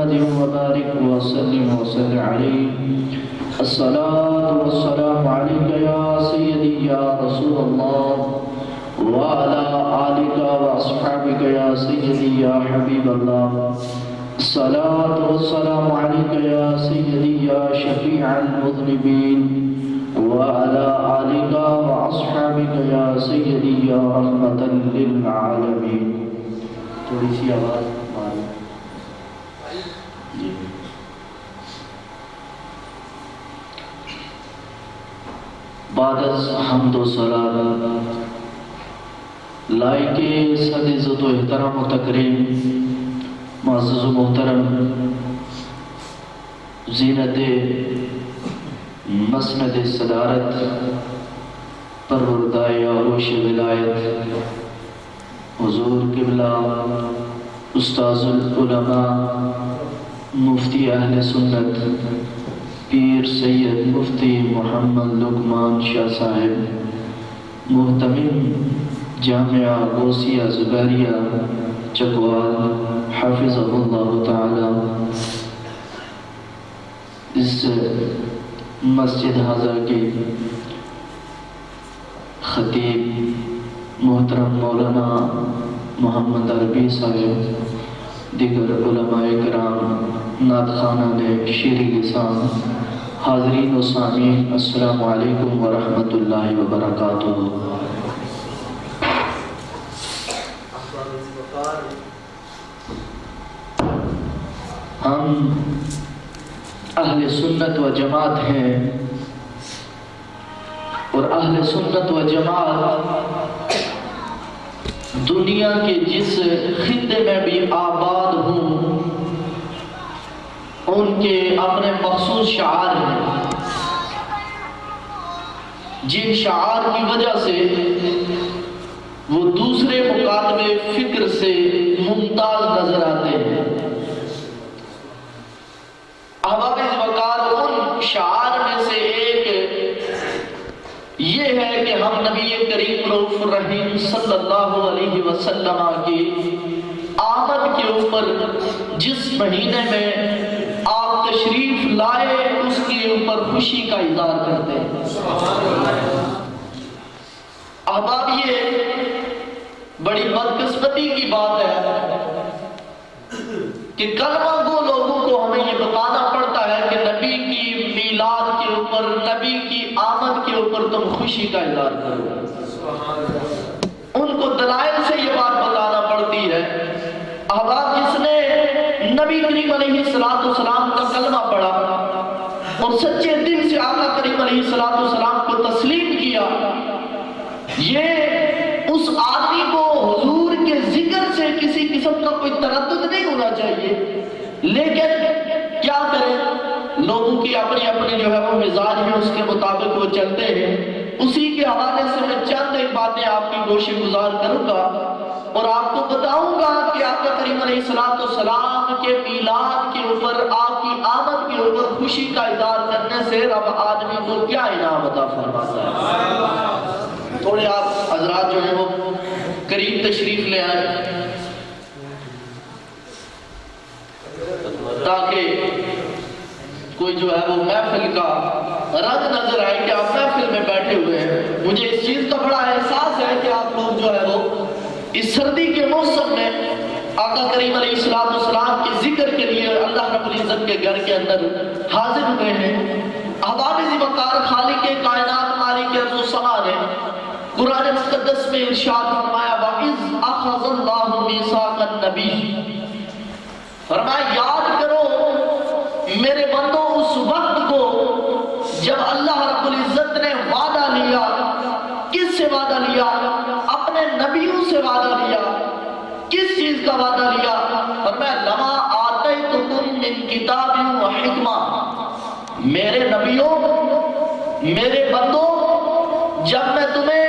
محمد وبارك وسلم وصل عليه الصلاة والسلام عليك يا سيدي يا رسول الله وعلى آلك وأصحابك يا سيدي يا حبيب الله الصلاة والسلام عليك يا سيدي يا شفيع المذنبين وعلى آلك وأصحابك يا سيدي يا رحمة للعالمين. تھوڑی سی آواز مارو جی. بعد از حمد و صلات لائق صد عزت و احترام و تکریم معزز و محترم زینت مسند صدارت پروردگار آغوش ولایت حضور قبلہ استاذ العلماء مفتی اہل سنت پیر سید مفتی محمد لقمان شاہ صاحب محتمم جامعہ غوثیہ زبیریہ چکوال حافظہ اللہ تعالی، اس مسجد حاضر کے خطیب محترم مولانا محمد عربی صاحب، دیگر علماء کرام، نعت خوانان شیرِ لسان، حاضرین و سامعین، السلام علیکم ورحمۃ اللہ وبرکاتہ. ہم اہل سنت و جماعت ہیں اور اہل سنت و جماعت دنیا کے جس خطے میں بھی آباد ہوں ان کے اپنے مخصوص شعار ہیں، جن شعار کی وجہ سے وہ دوسرے مکاتبے فکر سے ممتاز نظر آتے ہیں. احباب وقار ان شعار میں سے ایک یہ ہے کہ ہم نبی کریم رؤوف الرحیم صلی اللہ علیہ وسلم کی آمد کے اوپر جس مہینے میں آپ تشریف لائے اس کے اوپر خوشی کا اظہار کرتے ہیں. احباب یہ بڑی بدقسمتی کی بات ہے کہ کلمہ گو لوگوں کو ہمیں یہ بتانا پڑتا ہے کہ نبی کی میلاد کے اوپر، نبی کی آمد کے اوپر تم خوشی کا اظہار کرو. ان کو دلائل سے یہ بات بتانا پڑتی ہے. احباب جس نے نبی کریم علیہ السلام کا کلمہ پڑھا اور سچے دل سے آقا کریم علیہ السلام کو تسلیم کیا، یہ اس آدمی کو حضور کے ذکر سے کسی قسم کا کوئی تردد نہیں ہونا چاہیے. لیکن کیا کریں، لوگوں کی اپنی اپنی جو ہے وہ مزاج ہے، اس کے مطابق وہ چلتے ہیں. اسی کے حوالے سے میں چند ایک باتیں آپ کی گوش گزار کروں گا اور آپ کو بتاؤں گا کہ آقا کریم علیہ السلام کے میلاد کے اوپر، آپ کی آمد کے اوپر خوشی کا اظہار کرنے سے رب آدمی کو کیا انعام عطا فرماتا ہے. تھوڑے آپ حضرات جو ہیں وہ قریب تشریف لے آئیں تاکہ کوئی جو ہے وہ محفل کا رنگ نظر آئے کہ آپ محفل میں بیٹھے ہوئے ہیں. مجھے اس چیز کا بڑا احساس ہے کہ آپ لوگ جو ہے وہ اس سردی کے موسم میں آقا کریم علیہ السلام کے ذکر کے لیے اللہ رب العزت کے گھر کے اندر حاضر ہوئے ہیں. احباب وقار خالق کائنات مالک ارض و سما نے قرآن مقدس میں ارشاد فرمایا وَإِذْ أَخَذَ اللَّهُ مِيثَاقَ النَّبِيِّ، فرمایا یاد کرو میرے بندوں اس وقت کو جب اللہ رب العزت نے وعدہ لیا. کس سے وعدہ لیا؟ اپنے نبیوں سے وعدہ لیا. کس چیز کا وعدہ لیا؟ فرمایا لَمَا آتَيْتُكُم مِّن كِتَابٍ وَحِکْمَةٍ، میرے نبیوں، میرے بندوں، جب میں تمہیں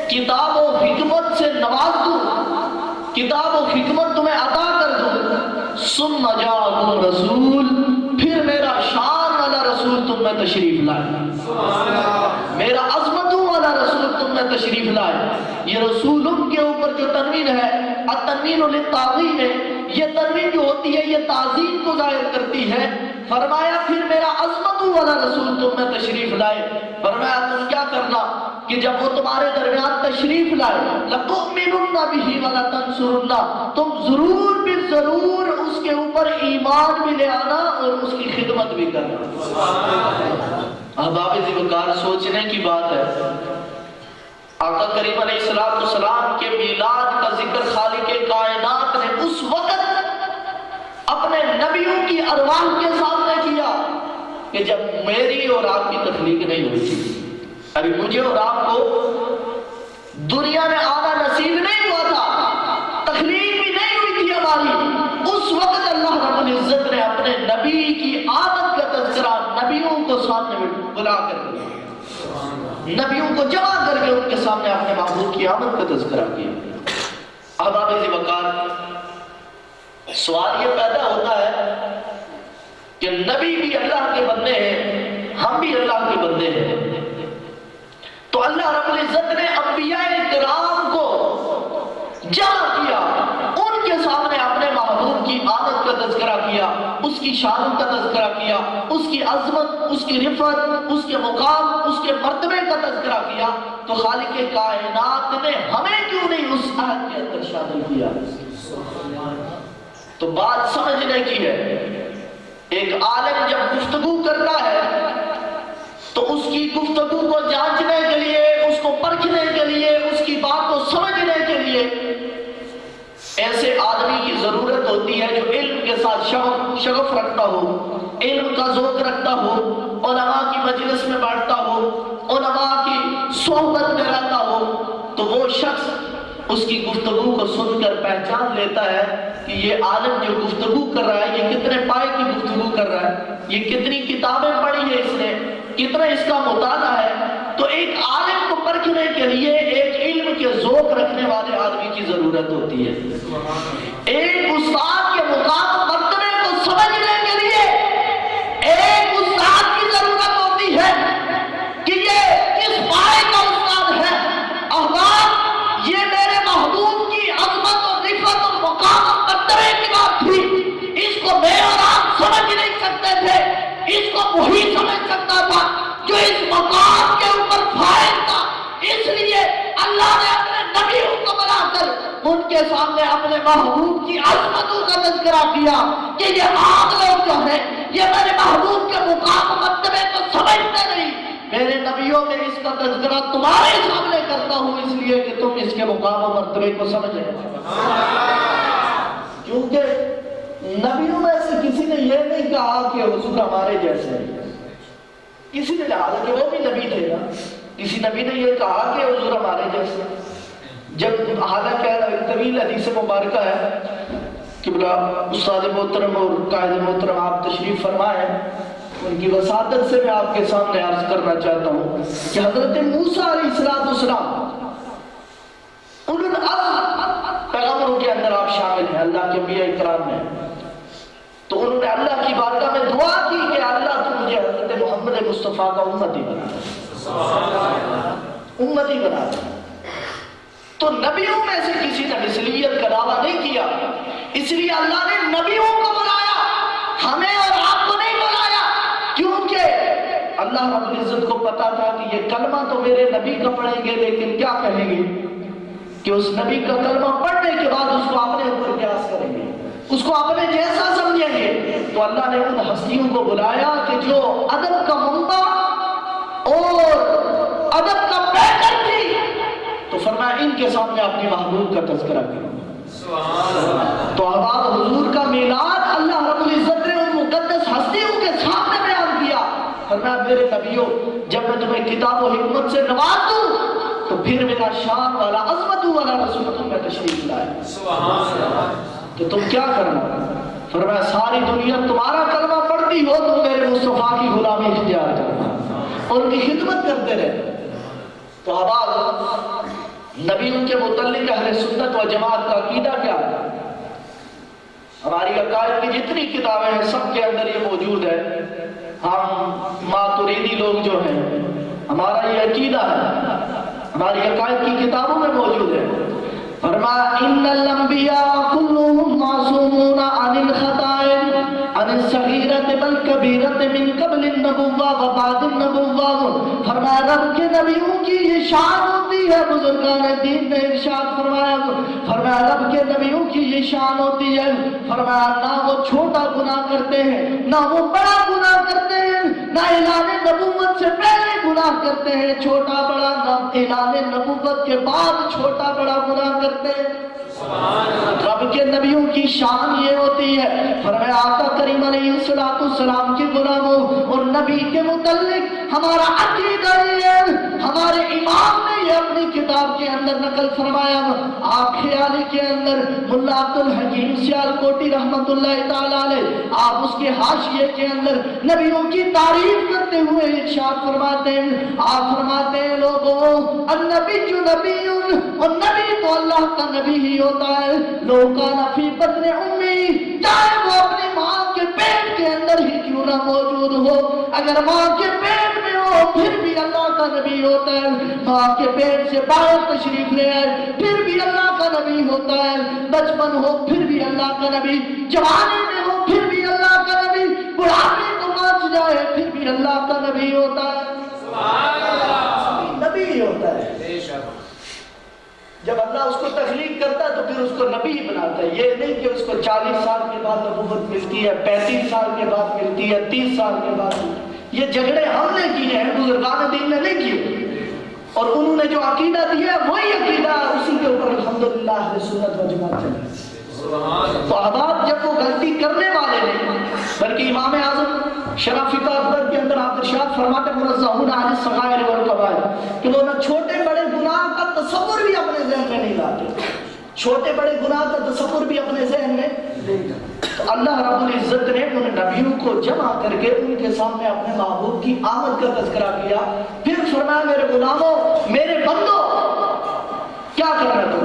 کتاب و حکمت سے نواز دوں، کتاب و حکمت تمہیں عطا کر دوں، ثم جاءکم رسول، پھر میرا شان والا رسول تم میں تشریف لائے، میرا عظمتوں والا رسول تم میں تشریف لائے. یہ رسول کے اوپر جو تنوین ہے التنوین للتعظیم ہے، یہ تنوین جو ہوتی ہے یہ تعظیم کو ظاہر کرتی ہے. فرمایا پھر میرا عظمت والا رسول تم میں تشریف لائے. فرمایا تم کیا کرنا کہ جب وہ تمہارے درمیان تشریف لائے لَتُؤْمِنُنَّ بِهِ وَلَتَنْصُرُنَّ، تم ضرور بھی ضرور اس کے اوپر ایمان بھی لے آنا اور اس کی خدمت بھی کرنا. احباب ذوالفقار سوچنے کی بات ہے، آقا کریم علیہ السلام کے میلاد کا ذکر خالق کائنات نے اس وقت اپنے نبیوں کی ارواح کے سامنے کیا کہ جب میری اور آپ کی تخلیق نہیں ہوئی تھی. ابھی مجھے اور آپ کو دنیا میں آنا نصیب نہیں ہوا تھا، تخلیق بھی نہیں ہوئی تھی ہماری. اس وقت اللہ رب العزت نے اپنے نبی کی آمد کا تذکرہ نبیوں کو سامنے میں بلا کر دیا، نبیوں کو جمع کر کے ان کے سامنے اپنے محبوب کی آمد کا تذکرہ کیا. احباب ذوالفقار سوال یہ پیدا ہوتا ہے کہ نبی بھی اللہ کے بندے ہیں، ہم بھی اللہ کے بندے ہیں، تو اللہ رب العزت نے انبیاء کرام کو جمع کیا، ان کے سامنے اپنے محبوب کی آمد کا تذکرہ کیا، اس کی شان کا تذکرہ کیا، اس کی عظمت، اس کی رفعت، اس کے مقام، اس کے مرتبے کا تذکرہ کیا. تو خالق کائنات نے ہمیں کیوں نہیں اس عہد کے اندر شامل کیا؟ تو بات سمجھنے کی ہے. ایک عالم جب گفتگو کرتا ہے تو اس کی گفتگو کو جانچنے کے لیے، اس کو پرکھنے کے لیے، اس کی بات کو سمجھنے کے لیے ایسے آدمی کی ضرورت ہوتی ہے جو علم کے ساتھ شغف رکھتا ہو، علم کا ذوق رکھتا ہو، علماء کی مجلس میں بیٹھتا ہو، علماء کی صحبت میں رہتا ہو. تو وہ شخص اس کی گفتگو کو سن کر پہچان لیتا ہے کہ یہ عالم جو گفتگو کر رہا ہے یہ کتنے پائے کی گفتگو کر رہا ہے، یہ کتنی کتابیں پڑھی ہے اس نے، کتنا اس کا مطالعہ ہے. تو ایک عالم کو پرکھنے کے لیے ایک علم کے ذوق رکھنے والے آدمی کی ضرورت ہوتی ہے. ایک استاد کے مقام مرتبے کو سمجھنے کے لیے ایک استاد کی ضرورت ہوتی ہے کہ یہ کس پائے کا استاد ہے. احباب یہ میرے محبوب کی عظمت اور رفعت اور مقام اور مرتبے کی بات تھی، اس کو میں اور آپ سمجھ نہیں سکتے تھے، اس کو وہی سمجھ سکتا تھا جو اس مقام کے اوپر فائز تھا. اس لیے اللہ نے اپنے نبیوں کو بنا کر ان کے سامنے اپنے محبوب کی عظمتوں کا تذکرہ کیا کہ یہ آپ لوگ جو ہیں یہ میرے محبوب کے مقام مرتبے کو سمجھتے نہیں، میرے نبیوں میں اس کا تذکرہ تمہارے سامنے کرتا ہوں اس لیے کہ تم اس کے مقام و مرتبے کو سمجھیں. کیونکہ نبیوں میں سے کسی نے یہ نہیں کہا کہ حضور ہمارے جیسے ہیں، کسی نے کہا کہ وہ بھی نبی تھے نا، کسی نبی نے یہ کہا کہ حضور ہمارے جیسے ہیں. جب حالانکہ طویل حدیث مبارکہ ہے کہ بلا استاد محترم اور قائد محترم آپ تشریف فرمائیں، ان کی وساطت سے میں آپ کے سامنے عرض کرنا چاہتا ہوں کہ حضرت موسیٰ علیہ السلام اولو العزم پیغمبروں کے اندر آپ شامل ہیں، اللہ کے انبیاء کرام میں. تو انہوں نے اللہ کی بارگاہ میں دعا کی کہ اللہ تو مجھے حضرت محمد مصطفیٰ کا امتی بنا دے، امتی بنا دے. تو نبیوں میں سے کسی نے مثلیت کا دعویٰ نہیں کیا، اس لیے اللہ نے نبیوں کو بلایا، ہمیں اور آپ کو نہیں بلایا. کیونکہ اللہ رب العزت کو پتا تھا کہ یہ کلمہ تو میرے نبی کا پڑھیں گے لیکن کیا کہیں گے کہ اس نبی کا کلمہ پڑھنے کے بعد اس کو اپنے اوپر قیاس کریں گے، اس کو اپنے جیسا سمجھیں گے. تو اللہ نے ان ہستیوں کو بلایا کہ جو ادب کا منبع اور ادب کا پیکر تھی، تو فرمایا ان کے سامنے اپنے محبوب کا تذکرہ کرو. تو احباب حضور کا میلاد اللہ رب العزت نے ان مقدس ہستیوں کے سامنے بیان کیا. فرمایا میرے نبیوں جب میں تمہیں کتاب و حکمت سے نواز دوں تو پھر میرا شان والا عظمت والا رسول تمہیں تشریف لائے تو تم کیا کرنا؟ فرمایا ساری دنیا تمہارا کلمہ پڑھتی ہو تو میرے مصطفیٰ کی غلامی اختیار کرنا اور ان کی خدمت کرتے رہے. تو احباب نبیوں کے متعلق اہل سنت و جماعت کا عقیدہ کیا ہے؟ ہماری عقائد کی جتنی کتابیں ہیں سب کے اندر یہ موجود ہے. ہم ماتریدی لوگ جو ہیں ہمارا یہ عقیدہ ہے ہماری عقائد کی کتابوں میں موجود ہے. فرمایا ان الانبیاء کلهم معصومون عن الخطائ عن الصغیرۃ والکبیرۃ من قبل النبوہ و بعد النبوہ. فرمایا رب کے نبیوں کی یہ شان ہوتی ہے. بزرگان دین نے ارشاد فرمایا رب کے نبیوں کی یہ شان ہوتی ہے. فرمایا نہ وہ چھوٹا گناہ کرتے ہیں نہ وہ بڑا گناہ کرتے ہیں، نہ اعلان نبوت سے پہلے گناہ کرتے ہیں چھوٹا بڑا، نہ اعلان نبوت کے بعد چھوٹا بڑا گناہ کرتے ہیں. رب کے نبیوں کی شان یہ ہوتی ہے. فرمایا آقا کریم علیہ السلام کے غلاموں اور نبی کے متعلق ہمارا عقیدہ یہ ہے. ہمارے امام نے یہ اپنی کتاب کے اندر نقل فرمایا. آپ خیالی کے اندر ملا عبد الحکیم سیالکوٹی رحمت اللہ تعالی علیہ آپ اس کے حاشیے کے اندر نبیوں کی تعریف کرتے ہوئے ارشاد فرماتے ہیں. آپ فرماتے ہیں لوگوں النبی جو نبی اور نبی تو اللہ کا نبی ہی ہوتا ہے. لوگ کا نفی بدن امی، چاہے وہ اپنی ماں کے پیٹ کے اندر ہی کیوں نہ موجود ہو، اگر ماں کے پیٹ میں ہو پھر بھی اللہ کا نبی ہوتا ہے. ماں کے پیٹ سے باہر تشریف لے آئے پھر بھی اللہ کا نبی ہوتا ہے. بچپن ہو پھر بھی اللہ کا نبی، جوانی میں ہو پھر بھی اللہ کا نبی، بڑھاپے کو پہنچ جائے پھر بھی اللہ کا نبی ہوتا ہے. نبی ہی ہوتا ہے. جب اللہ اس کو تخلیق کرتا ہے تو پھر اس کو نبی بناتا ہے. یہ نہیں کہ اس کو 40 سال کے بعد نبوت ملتی ہے، 35 سال کے بعد ملتی ہے، 30 سال کے بعد. یہ جھگڑے ہم نے کیے ہیں، بزرگان دین نے نہیں کیے. اور انہوں نے جو عقیدہ دیا ہے وہی عقیدہ اسی کے اوپر الحمدللہ اہل سنت و جماعت چلے. تو احباب جب وہ غلطی کرنے والے نے، بلکہ امام اعظم شرح فقہ اکبر کے اندر آپ ارشاد فرماتے منزہون عن الصغائر والکبائر کہ وہ نہ چھوٹے بڑے گناہ کا تصور بھی اپنے ذہن میں نہیں لاتے. چھوٹے بڑے گناہ کا تصور بھی اپنے ذہن میں نہیں لاتے. تو اللہ رب العزت نے ان نبیوں کو جمع کر کے ان کے سامنے اپنے محبوب کی آمد کا تذکرہ کیا. پھر فرمایا میرے غلاموں، میرے بندوں، کیا کر رہے تم؟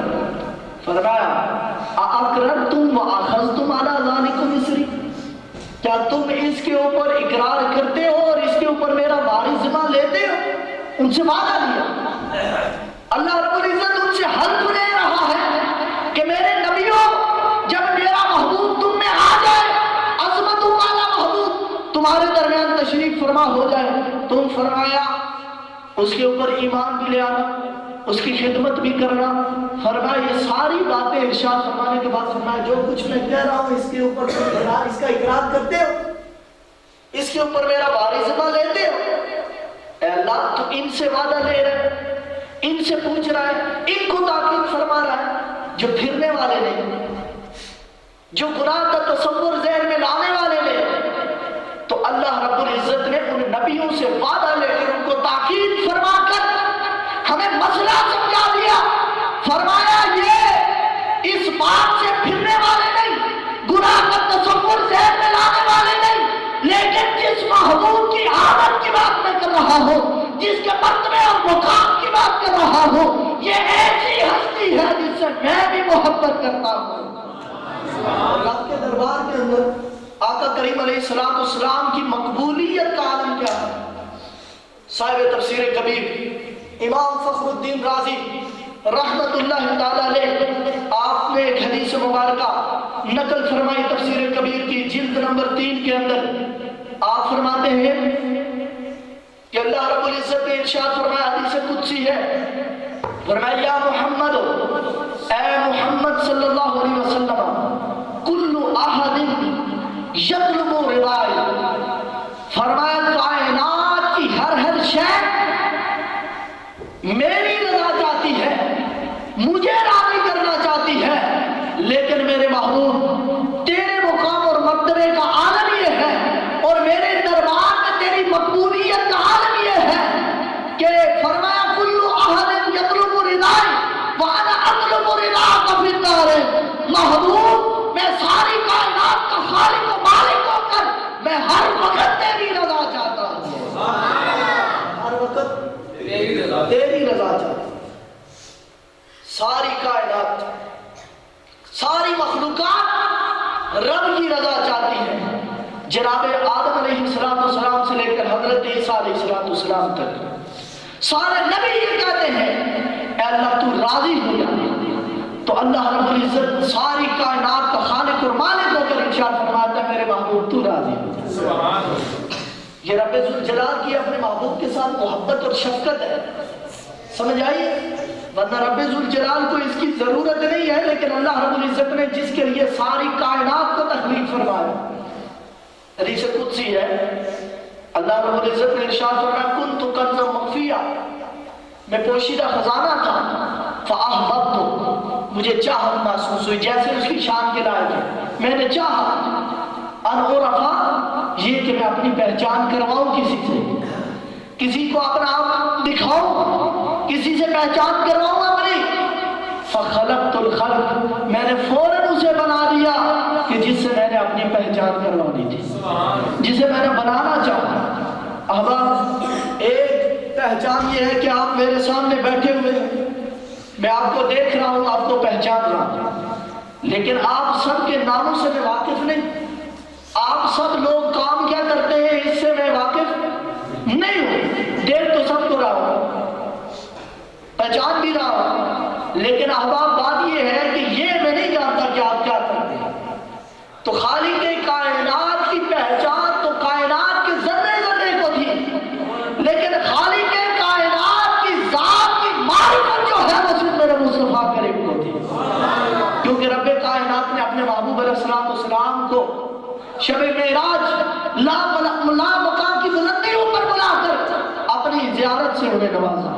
فرمایا اَأَقْرَرْتُمْ وَأَخَذْتُمْ عَلَىٰ ذَلِكُمْ إِصْرِي، کیا تم اس کے اوپر اقرار کرتے ہو اور اس کے اوپر میرا بھاری ذمہ لیتے ہو؟ ان سے وعدہ لیا. اللہ رب العزت ان سے حلف لے رہا ہے کہ میرے نبیوں جب میرا محبوب تم میں آ جائے، عظمت والا محبوب تمہارے درمیان تشریف فرما ہو جائے، تم فرمایا اس کے اوپر ایمان بھی لے آنا، اس کی خدمت بھی کرنا. فرمایا یہ ساری باتیں ارشاد فرمانے کے بعد فرمایا جو کچھ میں کہہ رہا ہوں اس کے اوپر اس کا اقرار کرتے ہو، اس کے اوپر میرا بھاری ذمہ لیتے ہو. اے اللہ تو ان سے وعدہ لے رہے، ان سے پوچھ رہا ہے، ان کو تاکید فرما رہا ہے جو پھرنے والے نہیں، جو گناہ کا تصور ذہن میں لانے والے نہیں. تو اللہ رب العزت نے ان نبیوں سے وعدہ لے کر ان کو تاکید فرما کر ہمیں مسئلہ سمجھا دیا. فرمایا یہ اس بات سے پھرنے والے نہیں، گناہ کا تصور ذہن میں لانے والے نہیں، لیکن جس محبوب کی آمد کی بات میں کر رہا ہوں، جس کے مرتبے اور مقام کی بات کر رہا ہوں، یہ ایسی ہستی ہے جس سے میں بھی محبت کرتا ہوں. اللہ کے دربار کے اندر آقا کریم علیہ السلام کی مقبولیت کا عالم کیا ہے؟ صاحب تفسیر کبیر امام فخر الدین رازی رحمت اللہ تعالی علیہ آپ نے ایک حدیث مبارکہ نقل فرمائی تفسیر کبیر کی جلد نمبر 3 کے اندر. آپ فرماتے ہیں کہ اللہ رب العزت نے ارشاد فرمایا، حدیث قدسی ہے، فرمایا یا محمد، اے محمد صلی اللہ علیہ وسلم، کل احد یطلب رضائی، فرمایا کائنات کی ہر شے میری رضا چاہتی ہے، مجھے راضی کرنا چاہتی ہے، لیکن میرے محبوب تیرے مقام اور مرتبے کا عالم یہ ہے اور میرے دربار میں تیری مقبولیت کا عالم یہ ہے کہ فرمایا کل احد یطلب رضائی وانا اطلب رضاک فی الدار. محبوب میں ساری کائنات کا خالق و مالک ہو کر میں ہر وقت تیری رضا چاہتا ہوں، ہر وقت تیری رضا چاہتا ہوں. ساری کائنات، ساری مخلوقات رب کی رضا چاہتی ہے. جناب آدم علیہ السلام سے لے کر حضرت عیسیٰ علیہ السلام تک سارے نبی یہ کہتے ہیں اللہ تو راضی ہو جا۔ تو اللہ رب العزت ساری کائنات کا خالق اور مالک ہو کر ارشاد فرماتا ہے میرے محبوب تو راضی ہو۔ یہ رب ذوالجلال کی اپنے محبوب کے ساتھ محبت اور شفقت ہے، سمجھ آئی؟ ورنہ رب ذوالجلال کو اس کی ضرورت نہیں ہے، لیکن اللہ رب العزت نے جس کے لیے ساری کائنات کو تخلیق فرمایا۔ حدیث قدسی ہے، اللہ رب العزت نے ارشاد فرمایا کنت کنزا مخفیہ، میں پوشیدہ خزانہ تھا، فاحببت، مجھے چاہت محسوس ہوئی، جیسے اس کی شان کے لائق ہے، میں نے چاہا ان اعرف، یہ کہ میں اپنی پہچان کرواؤں کسی سے، کسی کو اپنا آپ دکھاؤں، کسی سے پہچان کرواؤں اپنی، فخلقت الخلق، میں نے فوراً اسے بنا دیا کہ جس سے میں نے اپنی پہچان کروانی تھی، جسے میں نے بنانا چاہا۔ احباب، ایک پہچان یہ ہے کہ آپ میرے سامنے بیٹھے ہوئے ہیں، میں آپ کو دیکھ رہا ہوں، آپ کو پہچان رہا ہوں، لیکن آپ سب کے ناموں سے میں واقف نہیں، آپ سب لوگ کام کیا کرتے ہیں اس سے میں واقف نہیں ہوں، دیکھ تو سب کو رہا ہوں، پہچان بھی رہا ہوں، لیکن احباب بات یہ ہے کہ یہ میں نہیں جانتا کہ آپ کیا کرتے ہیں۔ تو خالق کائنات کی پہچان تو کائنات کے ذرے ذرے کو تھی، لیکن خالق کائنات کی ذات کی معرفت جو ہے وہ صرف میرے مصطفیٰ کریم کو تھی، کیونکہ رب کائنات نے اپنے محبوب علیہ السلام کو شب معراج لا مقام کی بلندیوں پر بلا کر اپنی زیارت سے انہیں نوازا۔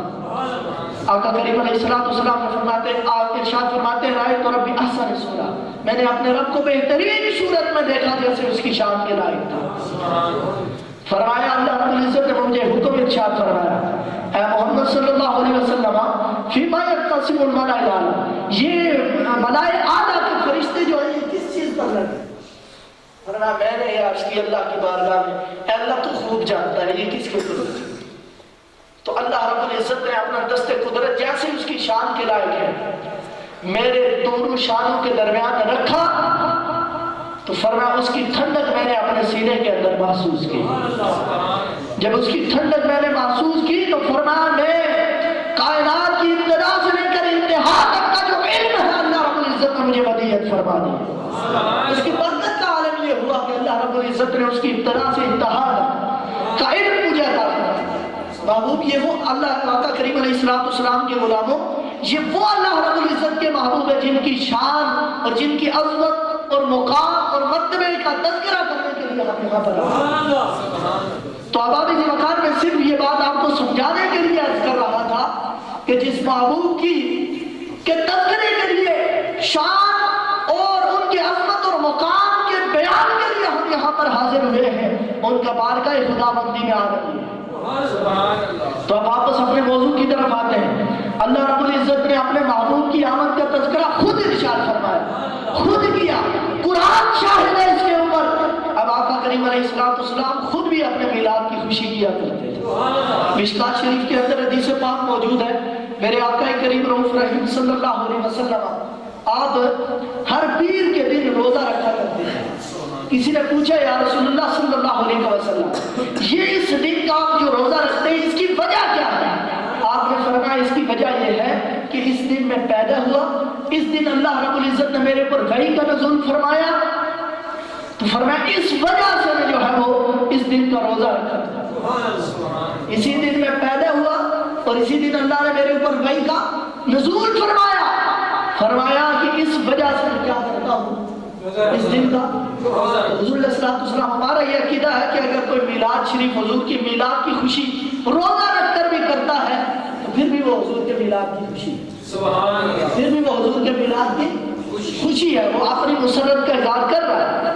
آقا کریم علیہ السلام نے فرماتے ہیں، آپ ارشاد فرماتے ہیں رائے تو ربی احسن صورہ، میں نے اپنے رب کو بہترین صورت میں دیکھا جیسے اس کی شان کے لائق تھا۔ فرمایا اللہ رب العزت نے مجھے حکم ارشاد فرمایا، اے محمد صلی اللہ علیہ وسلم فیما یقتسم الملائکہ، یہ ملائکہ اعلیٰ کے فرشتے جو ہیں یہ کس چیز پر لگے؟ فرمایا میں نے یہ عرض کی اللہ کی بارگاہ میں، اے اللہ تو خوب جانتا ہے یہ کس کے قدرت ہے۔ تو اللہ رب العزت نے اپنا دست قدرت جیسے اس کی شان کے لائق ہے میرے دونوں شانوں کے درمیان رکھا، تو فرمایا اس کی ٹھنڈک میں نے اپنے سینے کے اندر محسوس کی۔ جب اس کی ٹھنڈک میں نے محسوس کی تو فرمایا میں کائنات کی ابتدا سے لے کر انتہا تک کا جو علم ہے اللہ رب العزت نے مجھے ودیعت فرما دی۔ اس کی برکت کا عالم یہ ہوا کہ اللہ رب العزت نے اس کی ابتدا سے انتہا کا علم مجھے عطا کیا۔ محبوب یہ وہ اللہ آقا کریم علیہ السلام کے غلاموں، یہ وہ اللہ رب العزت کے محبوب ہے جن کی شان اور جن کی عظمت اور مقام اور مرتبے کا تذکرہ کرنے کے لیے ہم یہاں پر آئے۔ تو اب اس مکان میں صرف یہ بات آپ کو سمجھانے کے لیے عرض کر رہا تھا کہ جس محبوب کی کے تذکرے کے لیے، شان اور ان کی عظمت اور مقام کے بیان کے لیے ہم یہاں پر حاضر ہوئے ہیں، ان کا بارگاہ خدا بندی میں آ رہی ہے۔ تو اب واپس اپنے موضوع کی طرف آتے ہیں۔ اللہ رب العزت نے اپنے محبوب کی آمد کا تذکرہ خود ارشاد فرمایا، خود کیا، قرآن شاہد ہے اس کے اوپر۔ اب آقا کریم علیہ السلام خود بھی اپنے میلاد کی خوشی کیا کرتے تھے۔ مشکات شریف کے اندر حدیث پاک موجود ہے، میرے آقا کریم رؤوف رحیم صلی اللہ علیہ وسلم آپ ہر پیر کے دن روزہ رکھا کرتے تھے۔ کسی نے پوچھا یا رسول اللہ صلی اللہ علیہ وسلم یہ اس دن کا آپ جو روزہ رکھتے ہیں اس کی وجہ کیا ہے؟ آپ نے فرمایا اس کی وجہ یہ ہے کہ اس دن میں پیدا ہوا، اس دن اللہ رب العزت نے میرے پر وحی کا نزول فرمایا، تو فرمایا اس وجہ سے میں جو ہے وہ اس دن کا روزہ رکھا تھا۔ اسی دن میں پیدا ہوا اور اسی دن اللہ نے میرے اوپر وحی کا نزول فرمایا، فرمایا کہ اس وجہ سے میں کیا کرتا ہوں اس دن کا حضور علیہ السلام۔ ہمارا یہ عقیدہ ہے کہ اگر کوئی میلاد شریف حضور کی میلاد کی خوشی روزہ رکھ کر بھی کرتا ہے تو پھر بھی وہ حضور کے میلاد کی خوشی، پھر بھی وہ حضور کے میلاد کی خوشی ہے، وہ اپنی مسرت کا اظہار کر رہا ہے۔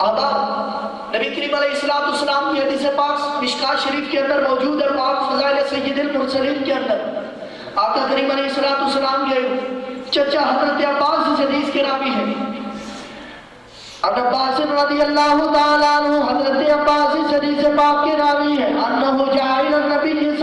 آداب نبی کریم علیہ السلام کی حدیث پاک مشکات شریف کے اندر موجود ہے، پاک فضائل سید المرسلین کے اندر آقا کریم علیہ السلام کے چچا حضرت عباس اس حدیث کے راوی ہیں۔ عباس رضی اللہ تعالیٰ عنہ، حضرت عباس اس حدیث پاک کے راوی ہیں، انہو جاء الی النبی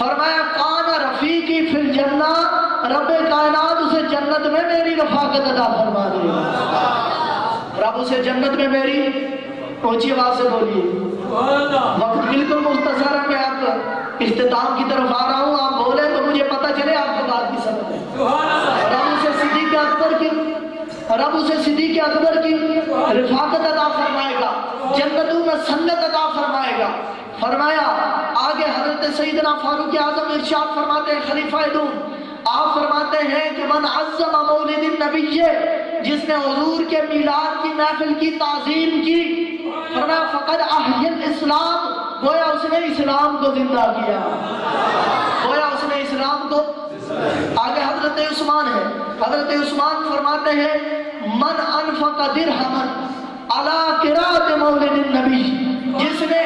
فرمایا کان رفیقی فی الجنہ، رب کائنات اسے جنت میں میری رفاقت عطا فرما دے گا، رب اسے جنت میں میری، اونچی آواز سے بولیے۔ وقت بالکل مختصر ہے، میں آپ اختتام کی طرف آ رہا ہوں، آپ بولیں تو مجھے پتہ چلے آپ کو بات کی سمجھ ہے۔ رب اسے صدیق اکبر کی، رب اسے صدیق اکبر کی رفاقت عطا فرمائے گا، جنتوں میں سنت عطا فرمائے گا۔ فرمایا آگے حضرت سیدنا فاروق اعظم ارشاد فرماتے ہیں، خلیفہ دوم آپ فرماتے ہیں کہ من عظم مولد النبی، جس نے حضور کے میلاد کی محفل کی تعظیم کی، فرمایا فقد احیی الاسلام، گویا اس نے اسلام کو زندہ کیا، گویا اس نے اسلام کو۔ آگے حضرت عثمان ہے، حضرت عثمان فرماتے ہیں من انفق درہما علی قراءۃ مولد النبی، جس نے